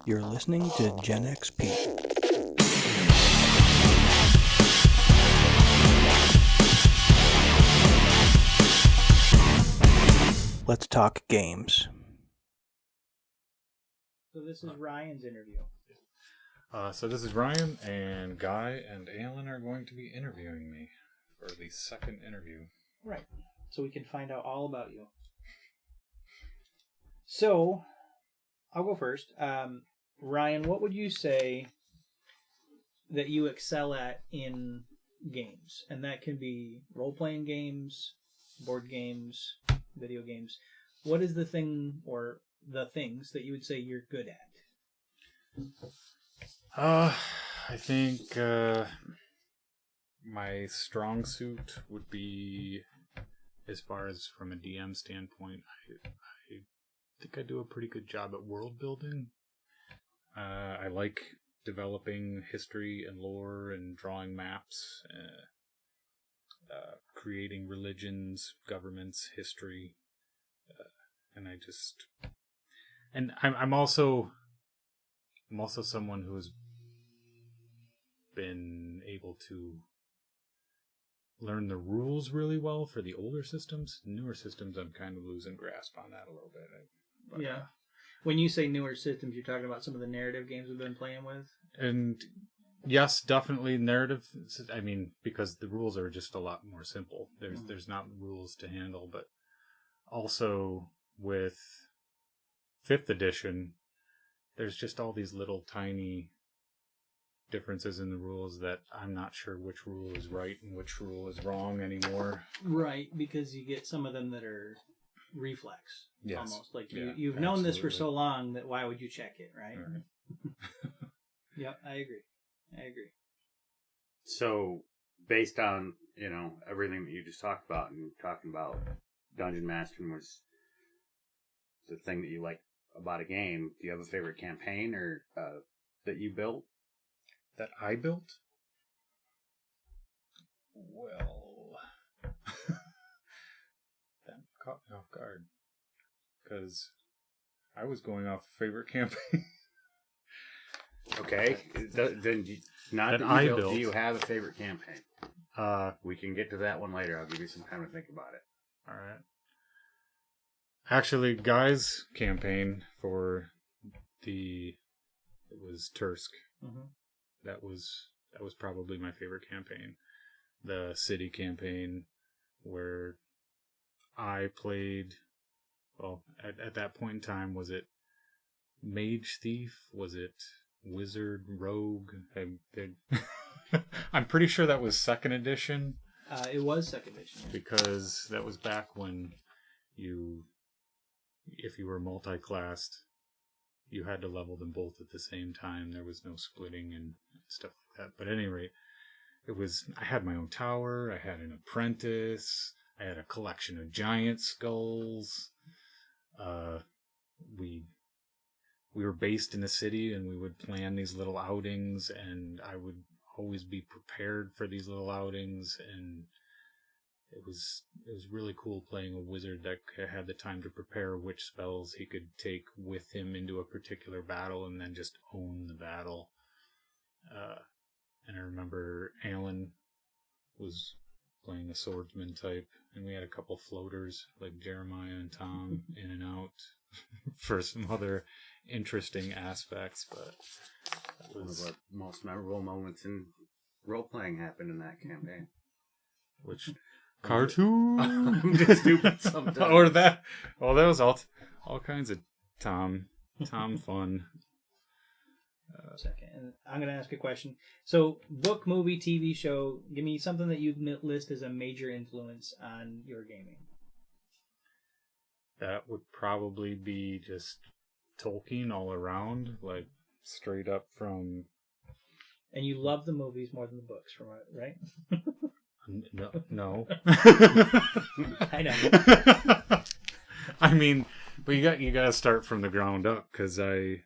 You're listening to Gen XP. Let's talk games. So this is Ryan's interview. So this is Ryan, and Guy and Alyn are going to be interviewing me for the second interview. Right. So we can find out all about you. So, I'll go first. Ryan, what would you say that you excel at in games? And that can be role-playing games, board games, video games. What is the thing or the things that you would say you're good at? I think my strong suit would be, as far as from a DM standpoint, I think I do a pretty good job at world building. I like developing history and lore and drawing maps, creating religions, governments, history, and I'm also someone who's been able to learn the rules really well for the older systems. Newer systems, I'm kind of losing grasp on that a little bit. Yeah. When you say newer systems, you're talking about some of the narrative games we've been playing with? And yes, definitely narrative. I mean, because the rules are just a lot more simple. There's not rules to handle, but also with 5th edition, there's just all these little tiny differences in the rules that I'm not sure which rule is right and which rule is wrong anymore. Right, because you get some of them that are reflex. Yes. Almost. Like Yeah, you've known this for absolutely. so long that why would you check it, right? Right. Yep, I agree. So, based on, everything that you just talked about, and talking about dungeon mastering was the thing that you like about a game, do you have a favorite campaign or that you built? That I built? Well, that caught me off guard. Because I was going off favorite campaign. Okay. Then not That that I you built. built. Do you have a favorite campaign? We can get to that one later. I'll give you some time to think about it. Alright. Actually, Guy's campaign for it was Tursk. Mm-hmm. That was probably my favorite campaign. The city campaign where I played, well, at that point in time, was it mage thief? Was it wizard rogue? I'm pretty sure that was 2nd edition. It was 2nd edition. Because that was back when if you were multi-classed, you had to level them both at the same time. There was no splitting and stuff like that. But at any rate, I had my own tower, I had an apprentice, I had a collection of giant skulls. We were based in a city, and we would plan these little outings, and I would always be prepared for these little outings, and it was really cool playing a wizard that had the time to prepare which spells he could take with him into a particular battle and then just own the battle. And I remember Alyn was playing a swordsman type, and we had a couple floaters like Jeremiah and Tom in and out for some other interesting aspects. But that One of was the most memorable moments in role-playing happened in that campaign. which cartoon. I'm just stupid sometimes. Or that. Well, that was all kinds of Tom fun. Second, and I'm going to ask a question. So, book, movie, TV show. Give me something that you'd list as a major influence on your gaming. That would probably be just Tolkien all around, like straight up from. And you love the movies more than the books, from right? No. I know. I mean, but you got to start from the ground up, because I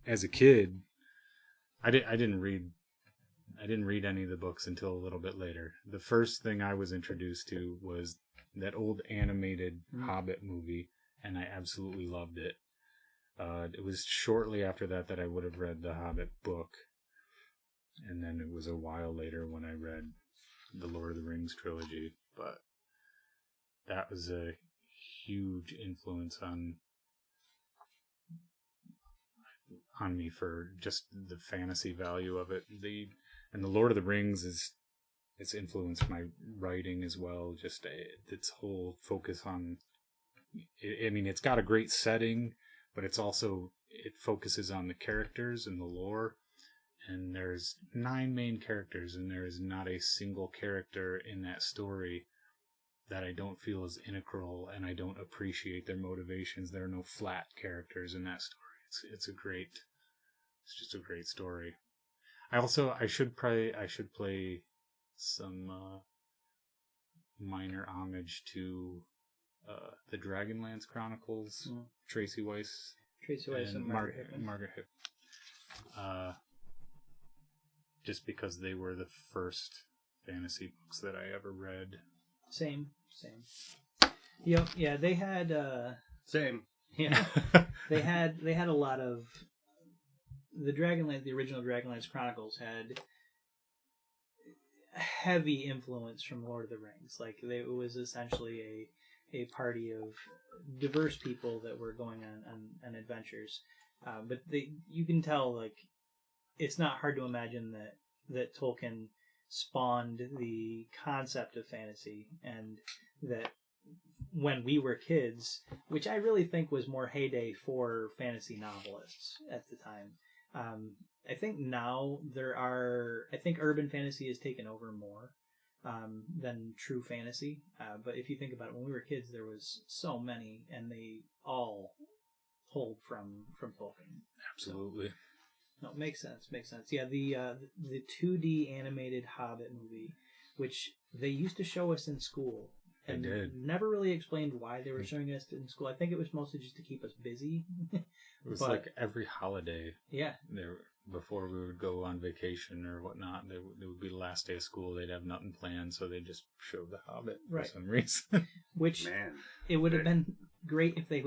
as a kid, I didn't read any of the books until a little bit later. The first thing I was introduced to was that old animated Hobbit movie, and I absolutely loved it. It was shortly after that I would have read the Hobbit book. And then it was a while later when I read the Lord of the Rings trilogy. But that was a huge influence on me for just the fantasy value of it. And the Lord of the Rings it's influenced my writing as well. Just its whole focus on. I mean, it's got a great setting, but it focuses on the characters and the lore. And there's 9 main characters, and there is not a single character in that story that I don't feel is integral, and I don't appreciate their motivations. There are no flat characters in that story. It's just a great story. I should play some minor homage to the Dragonlance Chronicles, Tracy Weiss and Margaret Hickman. Just because they were the first fantasy books that I ever read. Same. Yep. Yeah, they had. Same. Yeah, they had a lot of the Dragonlance. The original Dragonlance Chronicles had heavy influence from Lord of the Rings. Like it was essentially a party of diverse people that were going on adventures. But you can tell, like, it's not hard to imagine that Tolkien spawned the concept of fantasy, and that when we were kids, which I really think was more heyday for fantasy novelists at the time. I think now I think urban fantasy has taken over more than true fantasy. But if you think about it, when we were kids, there was so many, and they all pulled from Tolkien. Absolutely. No, makes sense. Yeah, the 2D animated Hobbit movie, which they used to show us in school. And they did. Never really explained why they were showing us in school. I think it was mostly just to keep us busy. It was like every holiday. Yeah. Before we would go on vacation or whatnot, it would be the last day of school. They'd have nothing planned, so they just showed the Hobbit for some reason. Which it would have been great if they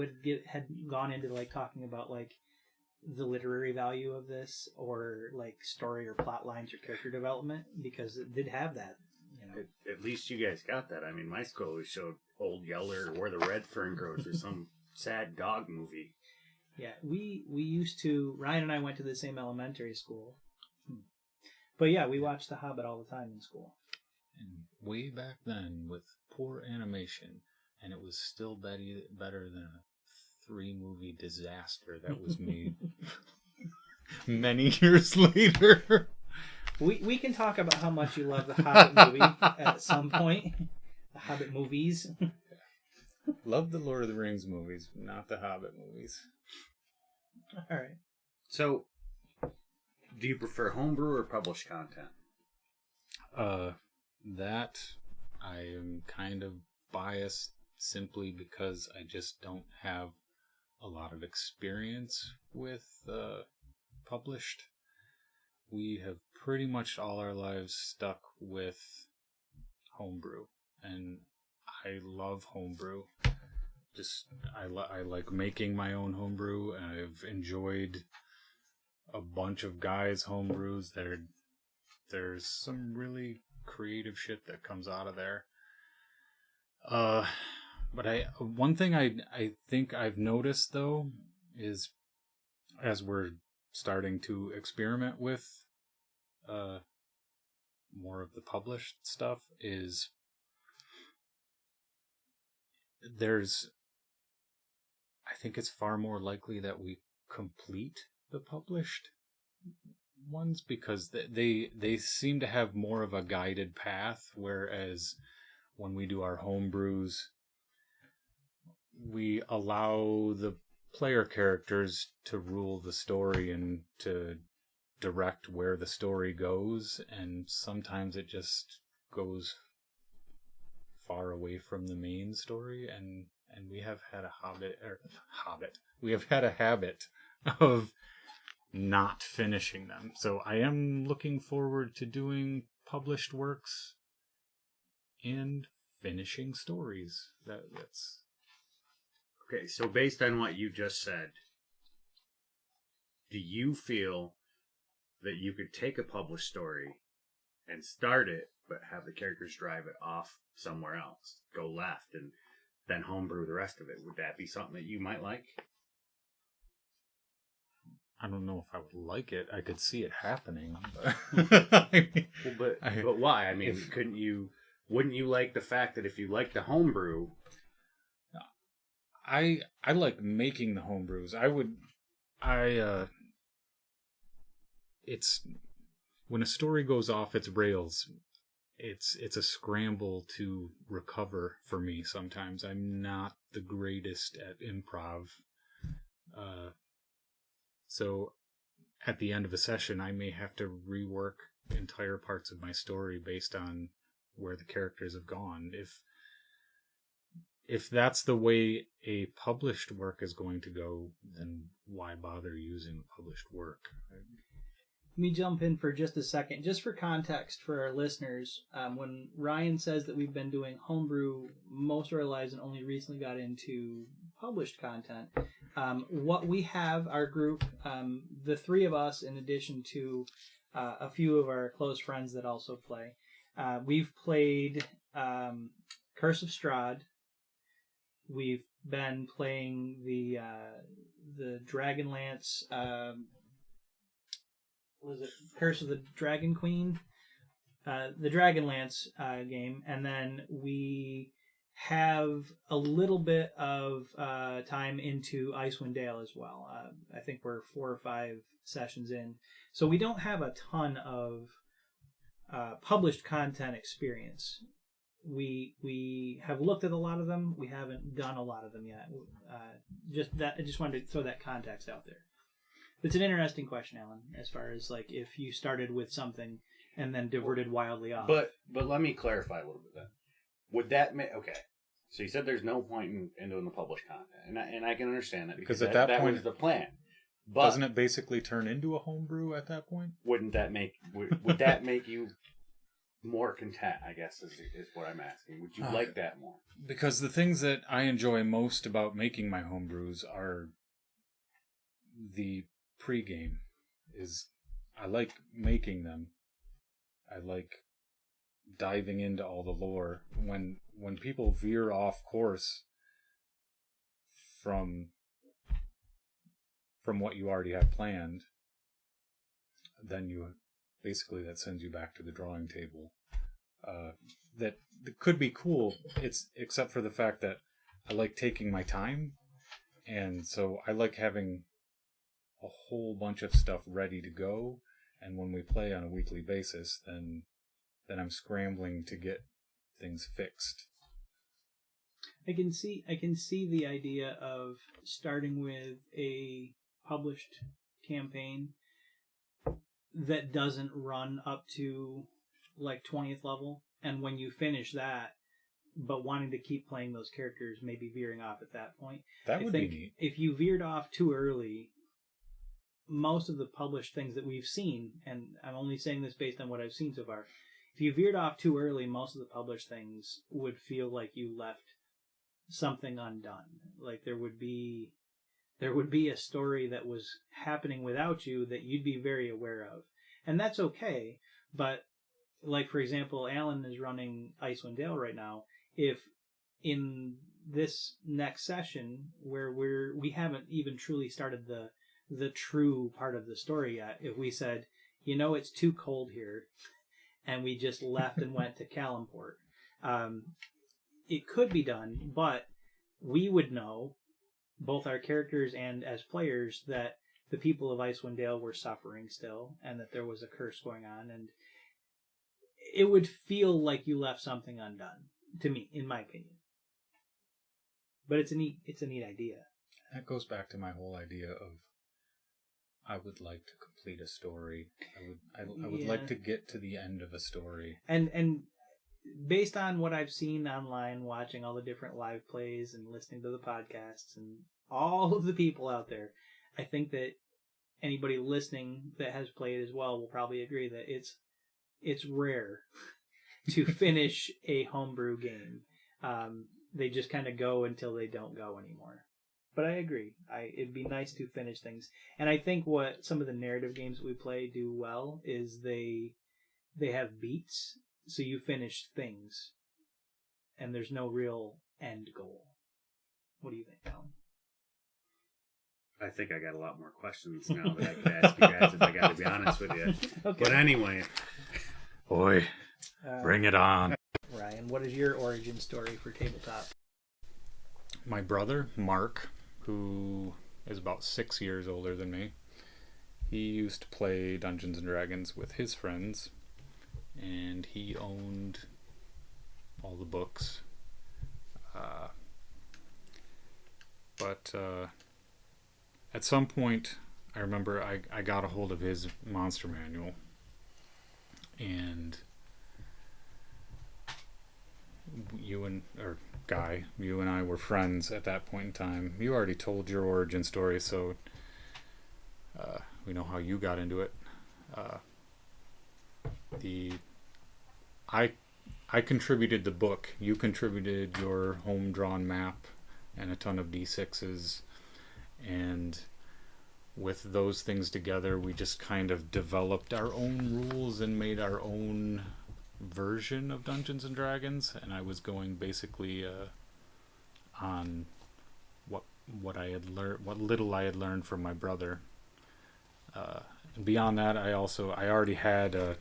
had gone into like talking about like the literary value of this, or like story or plot lines or character development, because it did have that. At least you guys got that. I mean, my school always showed Old Yeller or Where the Red Fern Grows or some sad dog movie. Yeah, we used to. Ryan and I went to the same elementary school, but yeah, we watched The Hobbit all the time in school. And way back then, with poor animation, and it was still better than a 3-movie disaster that was made many years later. We can talk about how much you love the Hobbit movie at some point. The Hobbit movies. Love the Lord of the Rings movies, not the Hobbit movies. All right. So, do you prefer homebrew or published content? That I am kind of biased simply because I just don't have a lot of experience with published. We have pretty much all our lives stuck with homebrew, and I love homebrew. I like making my own homebrew, and I've enjoyed a bunch of guys' homebrews. There's some really creative shit that comes out of there. But one thing I think I've noticed though is, as we're starting to experiment with more of the published stuff, is I think it's far more likely that we complete the published ones, because they seem to have more of a guided path, whereas when we do our homebrews, we allow the player characters to rule the story and to direct where the story goes, and sometimes it just goes far away from the main story, and we have had we have had a habit of not finishing them. So I am looking forward to doing published works and finishing stories. That's okay. So based on what you just said, do you feel that you could take a published story and start it, but have the characters drive it off somewhere else, go left, and then homebrew the rest of it? Would that be something that you might like? I don't know if I would like it. I could see it happening. But, But why? I mean, wouldn't you like the fact that if you like the homebrew... I like making the homebrews. It's when a story goes off its rails, it's a scramble to recover for me sometimes. I'm not the greatest at improv. So at the end of a session, I may have to rework entire parts of my story based on where the characters have gone. If that's the way a published work is going to go, then why bother using published work? Let me jump in for just a second, just for context for our listeners. When Ryan says that we've been doing homebrew most of our lives and only recently got into published content, what we have, our group, the three of us, in addition to a few of our close friends that also play, we've played Curse of Strahd. We've been playing the Dragonlance. Was it Curse of the Dragon Queen? The Dragonlance game, and then we have a little bit of time into Icewind Dale as well. I think we're 4 or 5 sessions in, so we don't have a ton of published content experience. We have looked at a lot of them. We haven't done a lot of them yet. I just wanted to throw that context out there. It's an interesting question, Alan, as far as like if you started with something and then diverted wildly off. But let me clarify a little bit then. Would that make... Okay, so you said there's no point in doing the published content, and I can understand that because at that point was the plan. But doesn't it basically turn into a homebrew at that point? Wouldn't that make... Would that make you more content, I guess, is what I'm asking. Would you like that more? Because the things that I enjoy most about making my homebrews are the pregame. I like making them. I like diving into all the lore. When people veer off course from what you already have planned, then basically that sends you back to the drawing table. That could be cool. Except for the fact that I like taking my time, and so I like having a whole bunch of stuff ready to go. And when we play on a weekly basis, then I'm scrambling to get things fixed. I can see the idea of starting with a published campaign that doesn't run up to like 20th level, and when you finish that, but wanting to keep playing those characters, maybe veering off at that point. That would be neat. If you veered off too early, most of the published things that we've seen, and I'm only saying this based on what I've seen so far, if you veered off too early, most of the published things would feel like you left something undone. Like there would be a story that was happening without you that you'd be very aware of. And that's okay, but like, for example, Alan is running Icewind Dale right now. If in this next session, where we haven't even truly started the true part of the story yet, if we said, it's too cold here, and we just left and went to Calimport, it could be done, but we would know, both our characters and as players, that the people of Icewind Dale were suffering still, and that there was a curse going on, and it would feel like you left something undone, to me, in my opinion. But it's a neat idea. That goes back to my whole idea of I would like to complete a story. I would like to get to the end of a story. And based on what I've seen online, watching all the different live plays and listening to the podcasts and all of the people out there, I think that anybody listening that has played as well will probably agree that it's rare to finish a homebrew game. They just kind of go until they don't go anymore. But I agree. It'd be nice to finish things. And I think what some of the narrative games that we play do well is they have beats, so you finish things, and there's no real end goal. What do you think, Alan? I think I got a lot more questions now that I could ask you guys if I got to be honest with you. Okay. But anyway. Boy, bring it on. Ryan, what is your origin story for tabletop? My brother, Mark, who is about 6 years older than me, he used to play Dungeons and Dragons with his friends, and he owned all the books. But at some point, I remember I got a hold of his monster manual, and Guy, you and I were friends at that point in time. You already told your origin story, so we know how you got into it. I contributed the book. You contributed your home drawn map and a ton of D6s, and with those things together, we just kind of developed our own rules and made our own version of Dungeons and Dragons. And I was going basically on what I had learned, what little I had learned from my brother. And beyond that, I already had a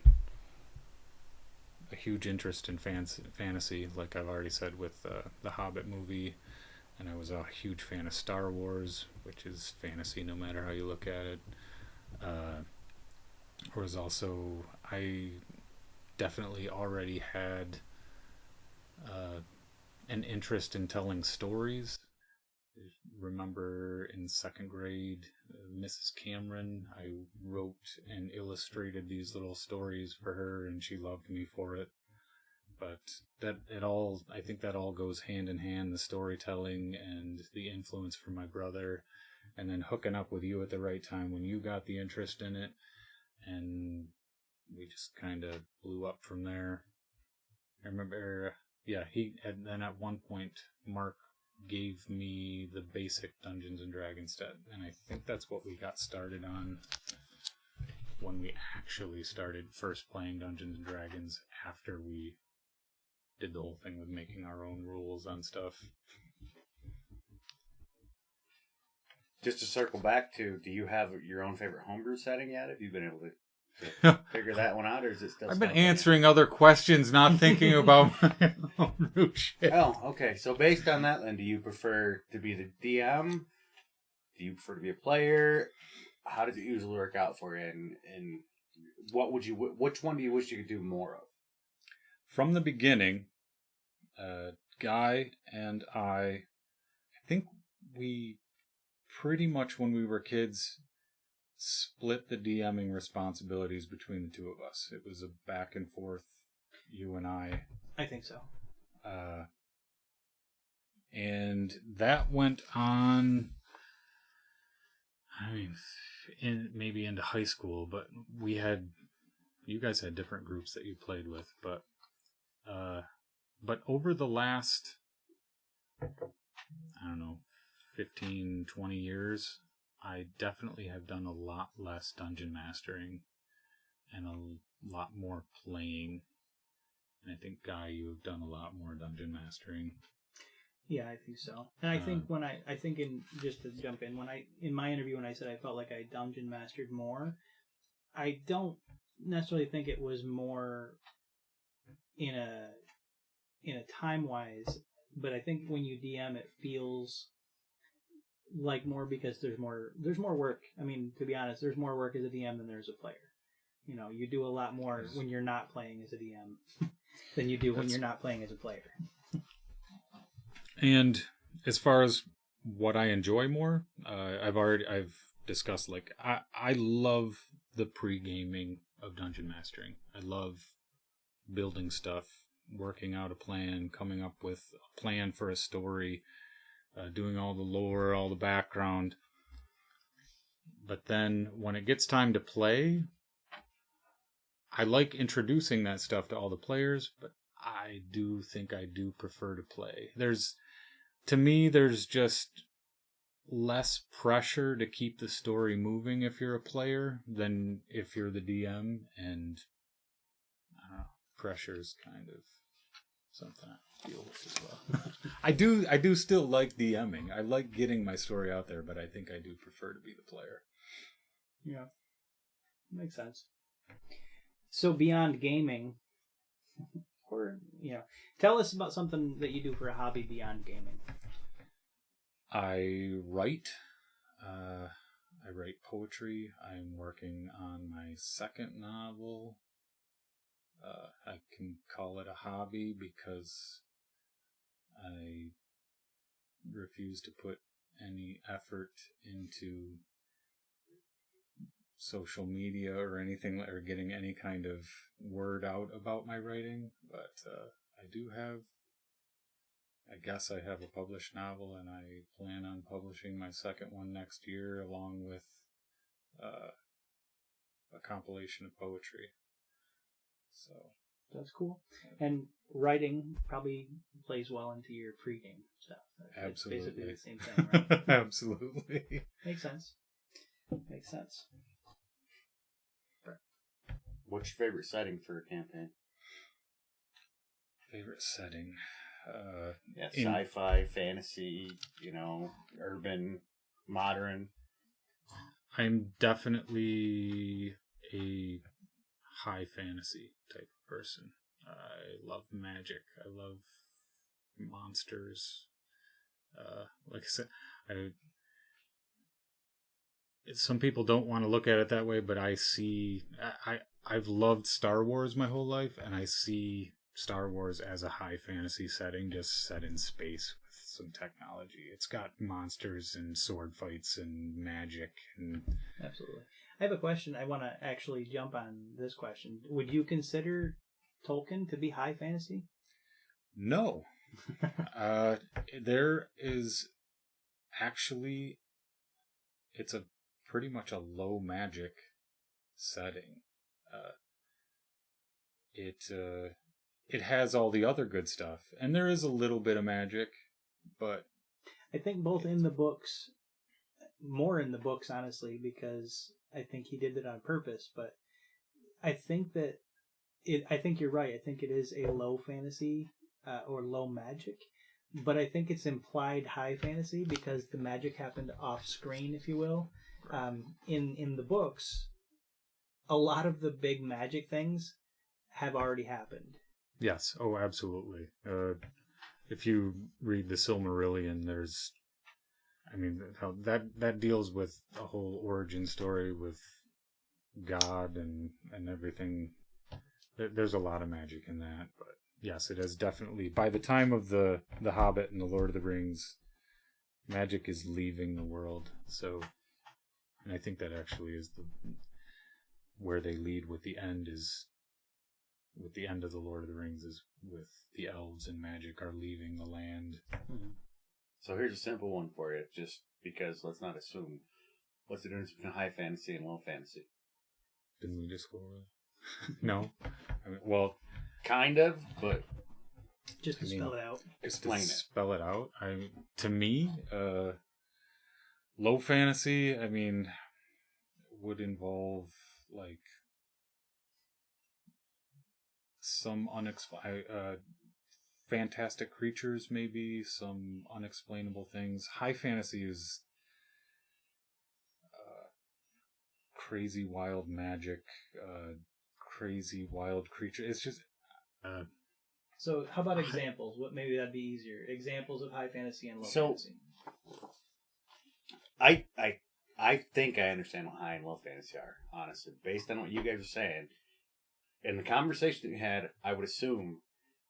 huge interest in fantasy, like I've already said, with the Hobbit movie, and I was a huge fan of Star Wars, which is fantasy no matter how you look at it. I definitely already had an interest in telling stories. I remember in second grade, Mrs. Cameron, I wrote and illustrated these little stories for her, and she loved me for it. But I think that all goes hand in hand, the storytelling and the influence from my brother, and then hooking up with you at the right time when you got the interest in it, and we just kind of blew up from there. I remember, and then at one point, Mark gave me the basic Dungeons and Dragons set, and I think that's what we got started on when we actually started first playing Dungeons and Dragons, after we did the whole thing with making our own rules on stuff. Just to circle back to, do you have your own favorite homebrew setting yet? Have you been able to figure that one out, or is it still? I've been answering other questions, not thinking about my own shit. Oh, okay. So based on that, then, do you prefer to be the DM? Do you prefer to be a player? How does it usually work out for you? And which one do you wish you could do more of? From the beginning, Guy and I think we pretty much, when we were kids, split the DMing responsibilities between the two of us. It was a back and forth, you and I. I think so. And that went on, maybe into high school, but you guys had different groups that you played with, but over the last, 15, 20 years, I definitely have done a lot less dungeon mastering and a lot more playing. And I think, Guy, you have done a lot more dungeon mastering. Yeah, I think so. And I think just to jump in, in my interview, when I said I felt like I dungeon mastered more, I don't necessarily think it was more in a time-wise, but I think when you DM, it feels like more, because there's more work. I mean, to be honest, there's more work as a DM than there's a player. You do a lot more when you're not playing as a DM than you do when you're not playing as a player. And as far as what I enjoy more, I've discussed, like, I love the pre-gaming of dungeon mastering. I love building stuff, working out a plan, coming up with a plan for a story, doing all the lore, all the background. But then when it gets time to play, I like introducing that stuff to all the players, but I do think I do prefer to play. To me, there's just less pressure to keep the story moving if you're a player than if you're the DM, and I don't know, pressure is kind of something I deal with as well. I do still like DMing. I like getting my story out there, but I think I do prefer to be the player. Yeah, makes sense. So beyond gaming, or tell us about something that you do for a hobby beyond gaming. I write. I write poetry. I'm working on my second novel. I can call it a hobby because I refuse to put any effort into social media or anything, or getting any kind of word out about my writing. But I do have, I guess I have a published novel, and I plan on publishing my second one next year, along with a compilation of poetry. So that's cool. And writing probably plays well into your pregame stuff. Absolutely. It's basically the same thing, right? Absolutely. Makes sense. Makes sense. What's your favorite setting for a campaign? Favorite setting? Sci-fi, fantasy, urban, modern. I'm definitely a high fantasy type of person. I love magic. I love monsters. Like I said, some people don't want to look at it that way, but I've loved Star Wars my whole life, and I see Star Wars as a high fantasy setting, just set in space with some technology. It's got monsters and sword fights and magic. And absolutely. I have a question. I want to actually jump on this question. Would you consider Tolkien to be high fantasy? No. There is actually, it's a pretty much a low magic setting. It has all the other good stuff, and there is a little bit of magic, but I think both in the books, more in the books, honestly, because I think he did it on purpose. But I think I think you're right. I think it is a low fantasy or low magic, but I think it's implied high fantasy because the magic happened off screen, if you will. In the books, a lot of the big magic things have already happened. Yes. Oh, absolutely. If you read the Silmarillion, that deals with a whole origin story with God and everything. There's a lot of magic in that, but yes, it has definitely. By the time of the Hobbit and the Lord of the Rings, magic is leaving the world. So, and I think that actually is where they lead with the end is. With the end of the Lord of the Rings is with the elves and magic are leaving the land. Mm-hmm. So here's a simple one for you, just because let's not assume. What's the difference between high fantasy and low fantasy? Didn't we just go over that? No. I mean, well, kind of, but just to spell it out. Explain it. Spell it out. To me, low fantasy, would involve like some fantastic creatures, maybe some unexplainable things. High fantasy is crazy wild magic, crazy wild creature. It's just so how about examples? What maybe that'd be easier. Examples of high fantasy and low fantasy. I think I understand what high and low fantasy are, honestly, based on what you guys are saying. In the conversation that you had, I would assume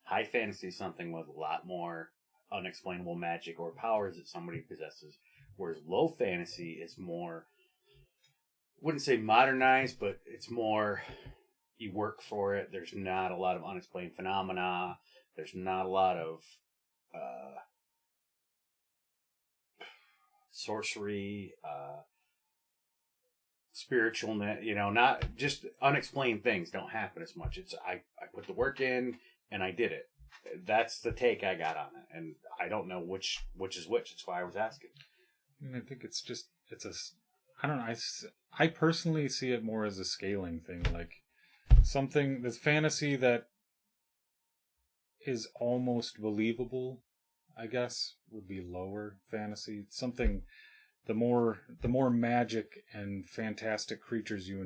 high fantasy is something with a lot more unexplainable magic or powers that somebody possesses, whereas low fantasy is more, I wouldn't say modernized, but it's more, you work for it. There's not a lot of unexplained phenomena. There's not a lot of sorcery, spiritual, not just unexplained things don't happen as much. It's I put the work in and I did it. That's the take I got on it, and I don't know which is which. That's why I was asking. And I think I don't know. I personally see it more as a scaling thing, like something that's fantasy that is almost believable, I guess, would be lower fantasy. Something, the more magic and fantastic creatures you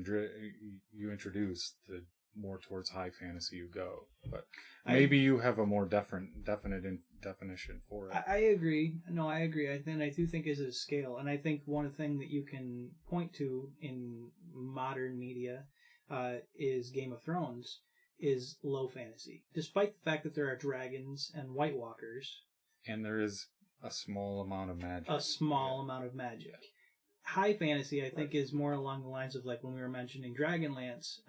introduce, the more towards high fantasy you go. But maybe you have a more definite definition for it. I agree. No, I agree. I do think it's a scale, and I think one thing that you can point to in modern media is Game of Thrones is low fantasy, despite the fact that there are dragons and White Walkers, and there is a small amount of magic. High fantasy, I think, is more along the lines of like when we were mentioning Dragonlance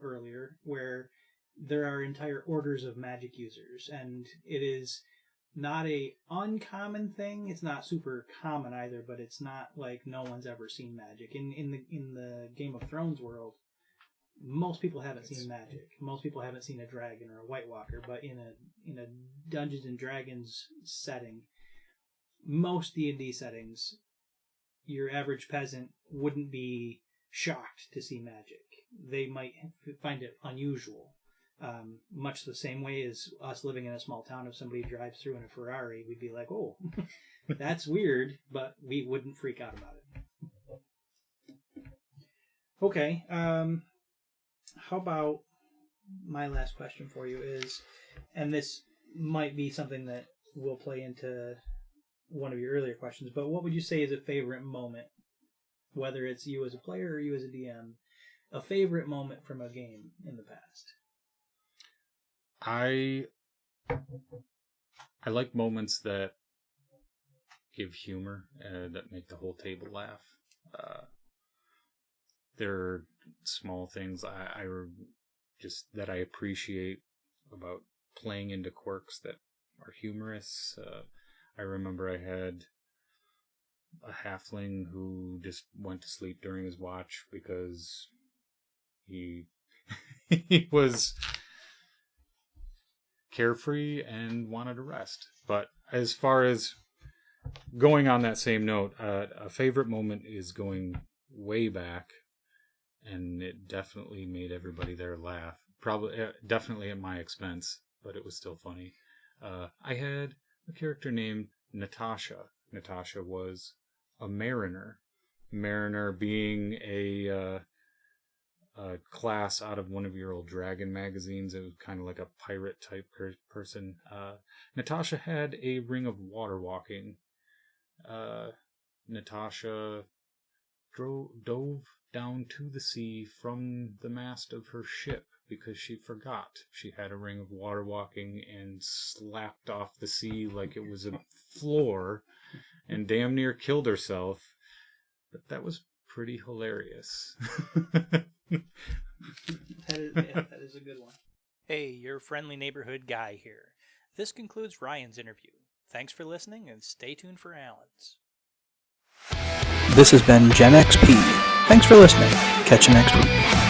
earlier, where there are entire orders of magic users, and it is not a uncommon thing. It's not super common either, but it's not like no one's ever seen magic. In the Game of Thrones world, most people haven't seen magic. Most people haven't seen a dragon or a White Walker, but in a Dungeons and Dragons setting, most D&D settings, your average peasant wouldn't be shocked to see magic. They might find it unusual. Much the same way as us living in a small town, if somebody drives through in a Ferrari, we'd be like, oh, that's weird, but we wouldn't freak out about it. Okay, how about my last question for you is, and this might be something that will play into one of your earlier questions, but what would you say is a favorite moment, whether it's you as a player or you as a DM, a favorite moment from a game in the past? I like moments that give humor, that make the whole table laugh. There are small things that I appreciate about playing into quirks that are humorous. I remember I had a halfling who just went to sleep during his watch because he was carefree and wanted to rest. But as far as going on that same note, a favorite moment is going way back, and it definitely made everybody there laugh. Definitely at my expense, but it was still funny. I had a character named Natasha. Natasha was a mariner. Mariner being a class out of one of your old Dragon magazines. It was kind of like a pirate type person. Natasha had a ring of water walking. Natasha dove down to the sea from the mast of her ship because she forgot she had a ring of water walking and slapped off the sea like it was a floor and damn near killed herself. But that was pretty hilarious. That is a good one. Hey, your friendly neighborhood Guy here. This concludes Ryan's interview. Thanks for listening, and stay tuned for Alyn's. This has been Gen XP. Thanks for listening. Catch you next week.